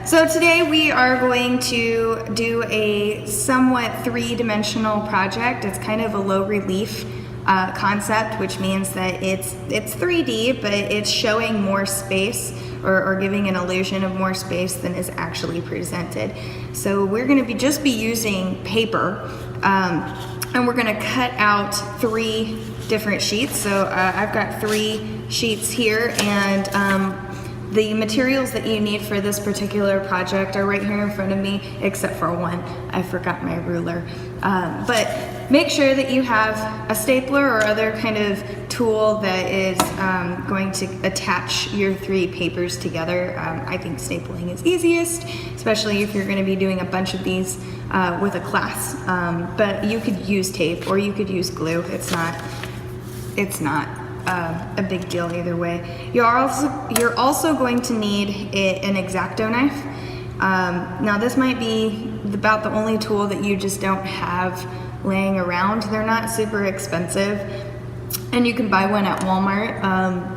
So today we are going to do a somewhat three-dimensional project. It's kind of a low relief concept, which means that it's 3D, but it's showing more space or giving an illusion of more space than is actually presented. So we're going to just be using paper, and we're going to cut out 3 different sheets. So I've got 3 sheets here, and the materials that you need for this particular project are right here in front of me, except for one. I forgot my ruler. But make sure that you have a stapler or other kind of tool that is going to attach your 3 papers together. I think stapling is easiest, especially if you're going to be doing a bunch of these with a class. But you could use tape or you could use glue. It's not a big deal either way. You're also going to need an x-acto knife. Now this might be about the only tool that you just don't have laying around. They're not super expensive, and you can buy one at Walmart.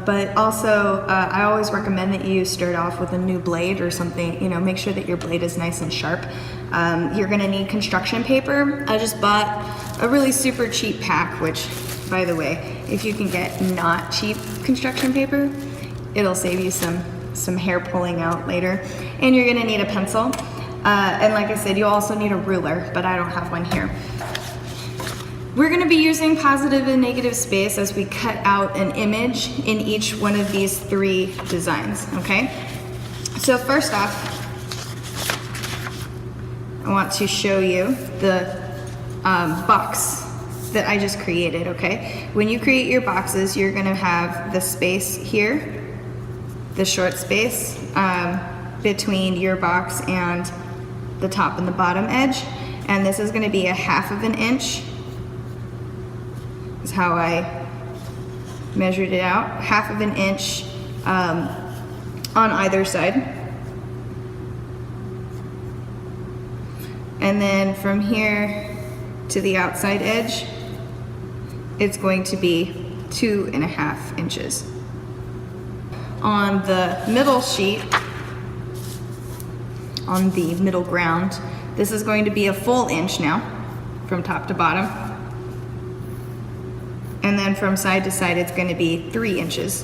But also, I always recommend that you start off with a new blade or something. You know, make sure that your blade is nice and sharp. You're gonna need construction paper. I just bought a really super cheap pack, which, by the way, if you can get not cheap construction paper, it'll save you some hair pulling out later. And you're gonna need a pencil. And like I said, you also need a ruler, but I don't have one here. We're gonna be using positive and negative space as we cut out an image in each one of these 3 designs, okay? So first off, I want to show you the box that I just created, okay? When you create your boxes, you're gonna have the space here, the short space between your box and the top and the bottom edge, and this is gonna be a 1/2 inch. Is how I measured it out, 1/2 inch on either side. And then from here to the outside edge, it's going to be 2.5 inches. On the middle sheet, on the middle ground, this is going to be a full inch now, from top to bottom. And then from side to side, it's going to be 3 inches.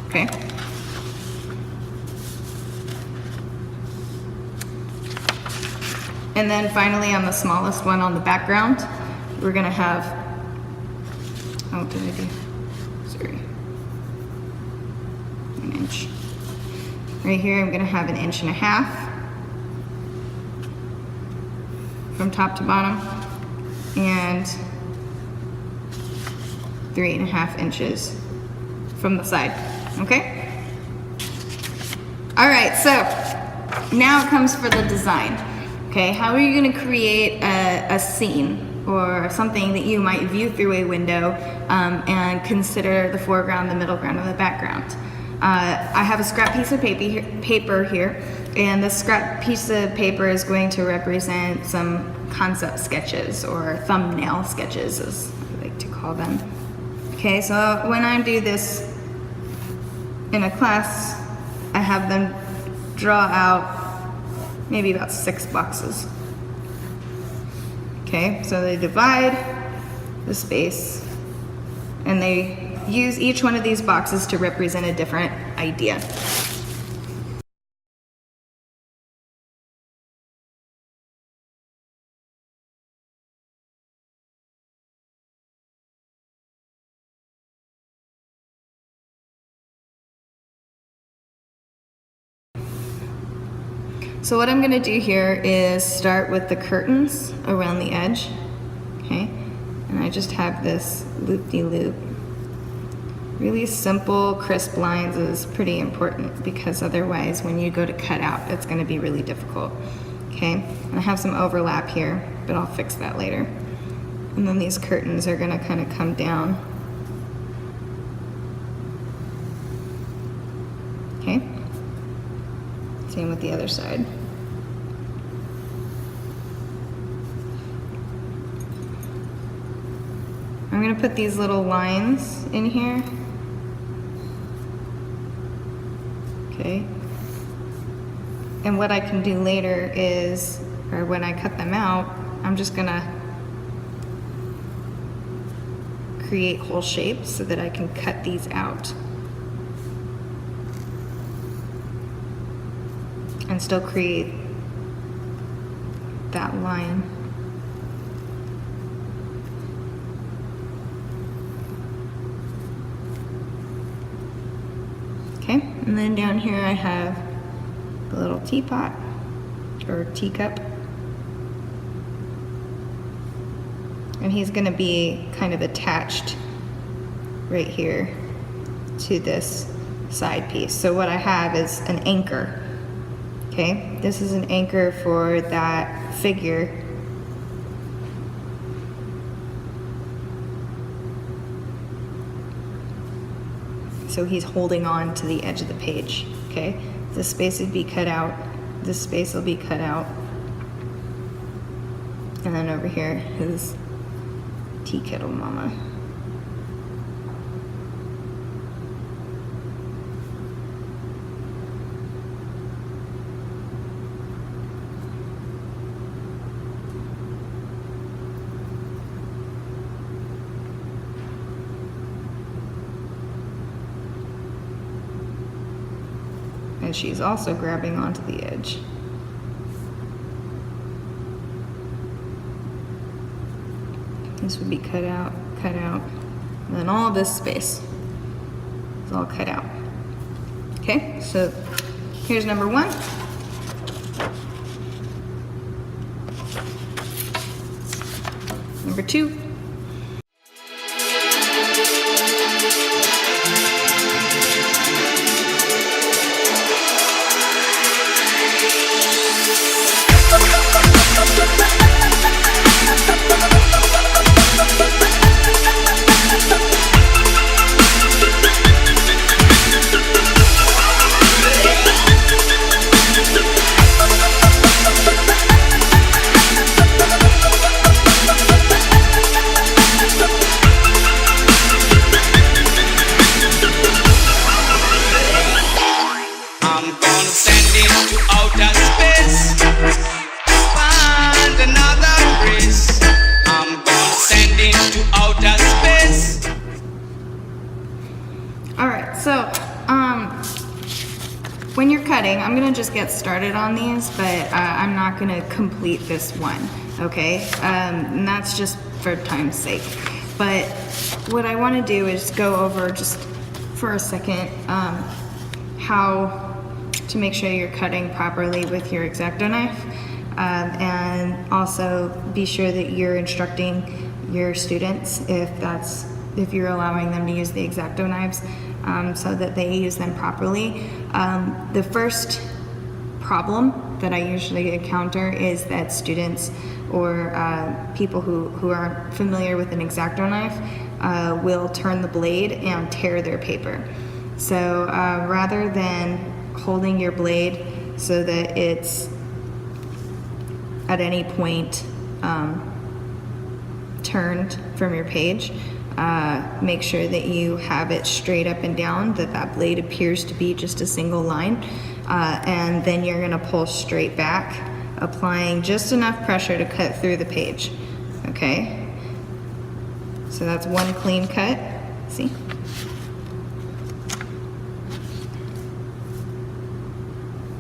Okay. And then finally, on the smallest one on the background, we're gonna have, oh, did I do, sorry, 1 inch. Right here, I'm gonna have 1.5 inches from top to bottom, and 3.5 inches from the side, okay? All right, so now it comes for the design. Okay, how are you going to create a scene or something that you might view through a window and consider the foreground, the middle ground, and the background? I have a scrap piece of paper here, and this scrap piece of paper is going to represent some concept sketches or thumbnail sketches, as I like to call them. Okay, so when I do this in a class, I have them draw out maybe about 6 boxes. Okay, so they divide the space and they use each one of these boxes to represent a different idea. So what I'm gonna do here is start with the curtains around the edge, okay? And I just have this loop-de-loop. Really simple, crisp lines is pretty important because otherwise when you go to cut out, it's gonna be really difficult, okay? And I have some overlap here, but I'll fix that later. And then these curtains are gonna kind of come down. Okay? Same with the other side. I'm going to put these little lines in here okay? And what I can do later is, or when I cut them out, I'm just gonna create whole shapes so that I can cut these out and still create that line. Okay, and then down here I have the little teapot or teacup. And he's gonna be kind of attached right here to this side piece. So what I have is an anchor. Okay, this is an anchor for that figure. So he's holding on to the edge of the page, okay? This space would be cut out, this space will be cut out. And then over here, his tea kettle mama. And she's also grabbing onto the edge. This would be cut out, and then all this space is all cut out. Okay, so here's number one. Number two. When you're cutting, I'm gonna just get started on these, but I'm not gonna complete this one, okay? And that's just for time's sake. But what I wanna do is go over just for a second how to make sure you're cutting properly with your X-acto knife, and also be sure that you're instructing your students if you're allowing them to use the X-acto knives, so that they use them properly. The first problem that I usually encounter is that students or people who aren't familiar with an X-acto knife will turn the blade and tear their paper. So rather than holding your blade so that it's at any point turned from your page, make sure that you have it straight up and down, that blade appears to be just a single line, and then you're going to pull straight back, applying just enough pressure to cut through the page. Okay, so that's one clean cut. See?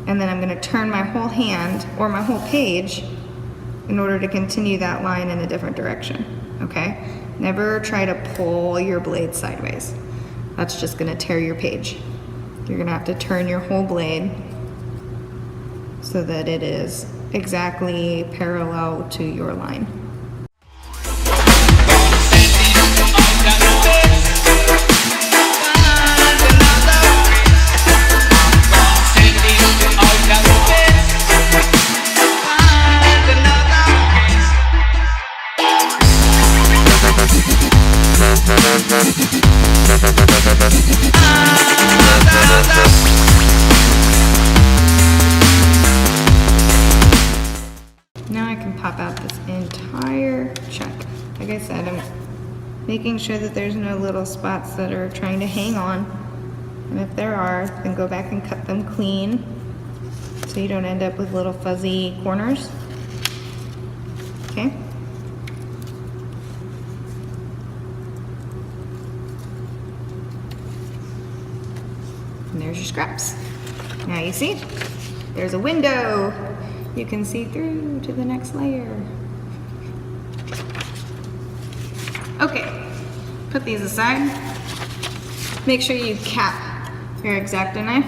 And then I'm going to turn my whole hand or my whole page in order to continue that line in a different direction. Okay? Never try to pull your blade sideways. That's just gonna tear your page. You're gonna have to turn your whole blade so that it is exactly parallel to your line. Now I can pop out this entire chunk. Like I said, I'm making sure that there's no little spots that are trying to hang on. And if there are, then go back and cut them clean so you don't end up with little fuzzy corners. Okay? And there's your scraps. Now you see, there's a window. You can see through to the next layer. Okay, put these aside. Make sure you cap your X-Acto knife.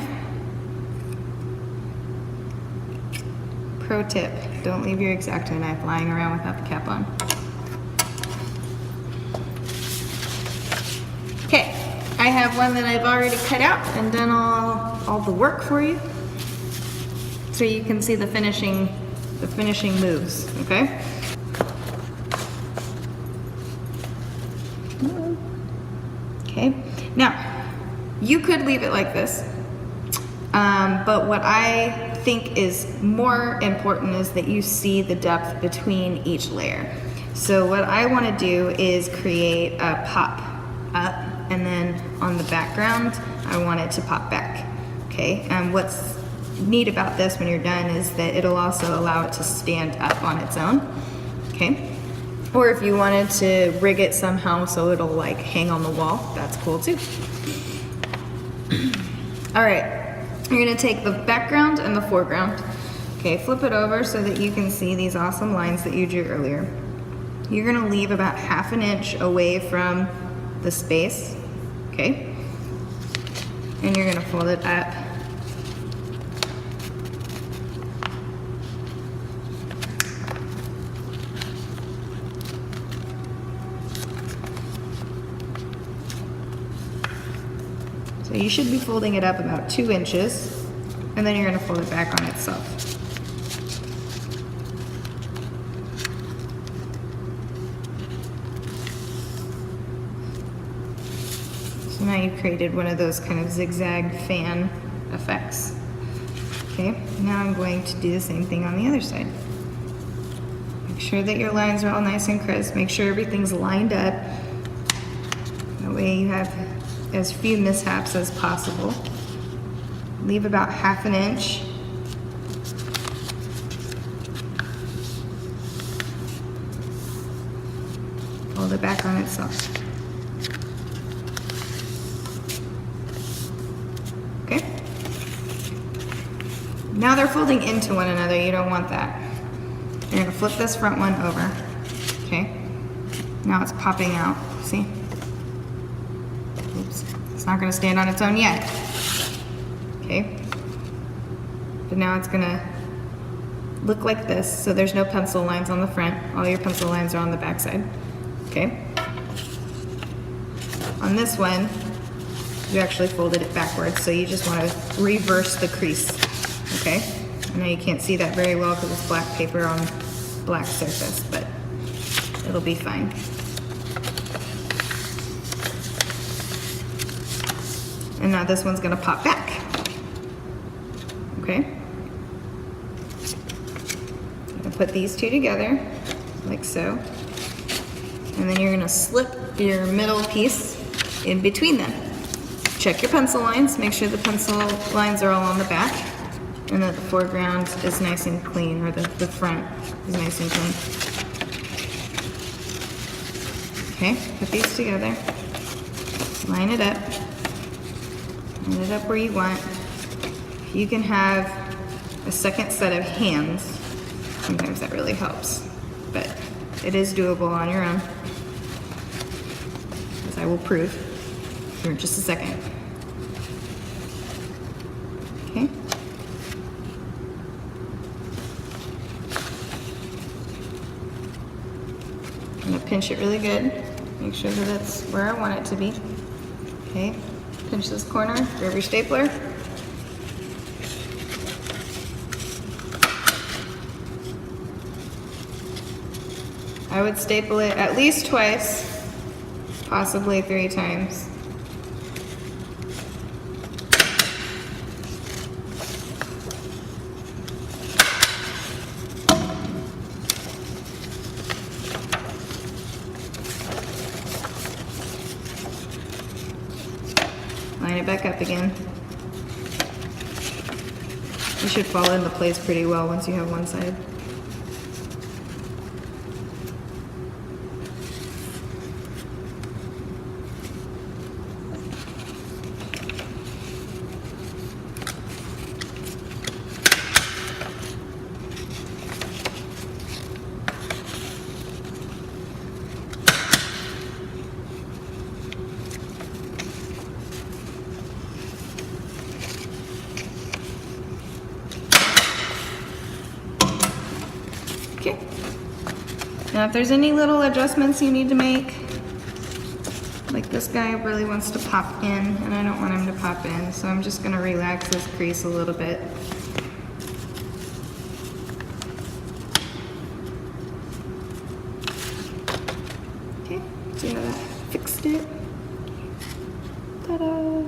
Pro tip, don't leave your X-Acto knife lying around without the cap on. Okay, I have one that I've already cut out and done all the work for you, so you can see the finishing moves, okay? Okay, now you could leave it like this, but what I think is more important is that you see the depth between each layer. So what I want to do is create a pop up, and then on the background I want it to pop back. Okay, and what's neat about this when you're done is that it'll also allow it to stand up on its own. Okay, or if you wanted to rig it somehow so it'll like hang on the wall, that's cool too. All right, you're gonna take the background and the foreground. Okay, flip it over so that you can see these awesome lines that you drew earlier. You're gonna leave about 1/2 inch away from the space, okay? And you're gonna fold it up. So you should be folding it up about 2 inches, and then you're going to fold it back on itself. So now you've created one of those kind of zigzag fan effects. Okay, now I'm going to do the same thing on the other side. Make sure that your lines are all nice and crisp. Make sure everything's lined up. That way you have as few mishaps as possible. Leave about 1/2 inch. Fold it back on itself. Okay? Now they're folding into one another. You don't want that. You're gonna flip this front one over. Okay? Now it's popping out. See? Oops. It's not going to stand on its own yet. Okay. But now it's going to look like this. So there's no pencil lines on the front. All your pencil lines are on the back side. Okay. On this one, you actually folded it backwards. So you just want to reverse the crease. Okay. I know you can't see that very well because it's black paper on black surface, but it'll be fine. And now this one's gonna pop back. Okay? I'm gonna put these two together, like so. And then you're gonna slip your middle piece in between them. Check your pencil lines, make sure the pencil lines are all on the back, and that the foreground is nice and clean, or the front is nice and clean. Okay, put these together, line it up. Line it up where you want. You can have a second set of hands. Sometimes that really helps, but it is doable on your own, as I will prove here in just a second. Okay. I'm gonna pinch it really good. Make sure that it's where I want it to be. Okay. Pinch this corner, grab your stapler. I would staple it at least twice, possibly 3 times. line it back up again. It should fall into place pretty well once you have one side. Okay. Now if there's any little adjustments you need to make, like this guy really wants to pop in and I don't want him to pop in, so I'm just gonna relax this crease a little bit. Okay, see how that fixed it? Ta-da!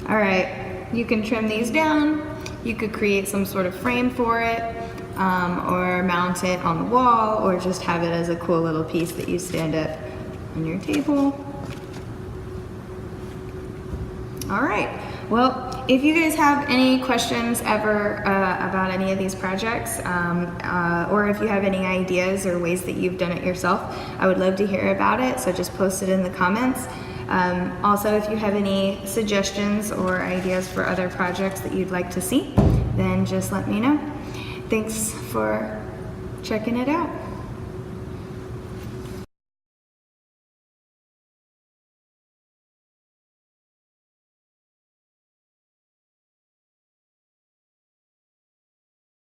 All right, you can trim these down. You could create some sort of frame for it, or mount it on the wall, or just have it as a cool little piece that you stand up on your table. All right, well, if you guys have any questions ever about any of these projects, or if you have any ideas or ways that you've done it yourself, I would love to hear about it, so just post it in the comments. Also, if you have any suggestions or ideas for other projects that you'd like to see, then just let me know. Thanks for checking it out.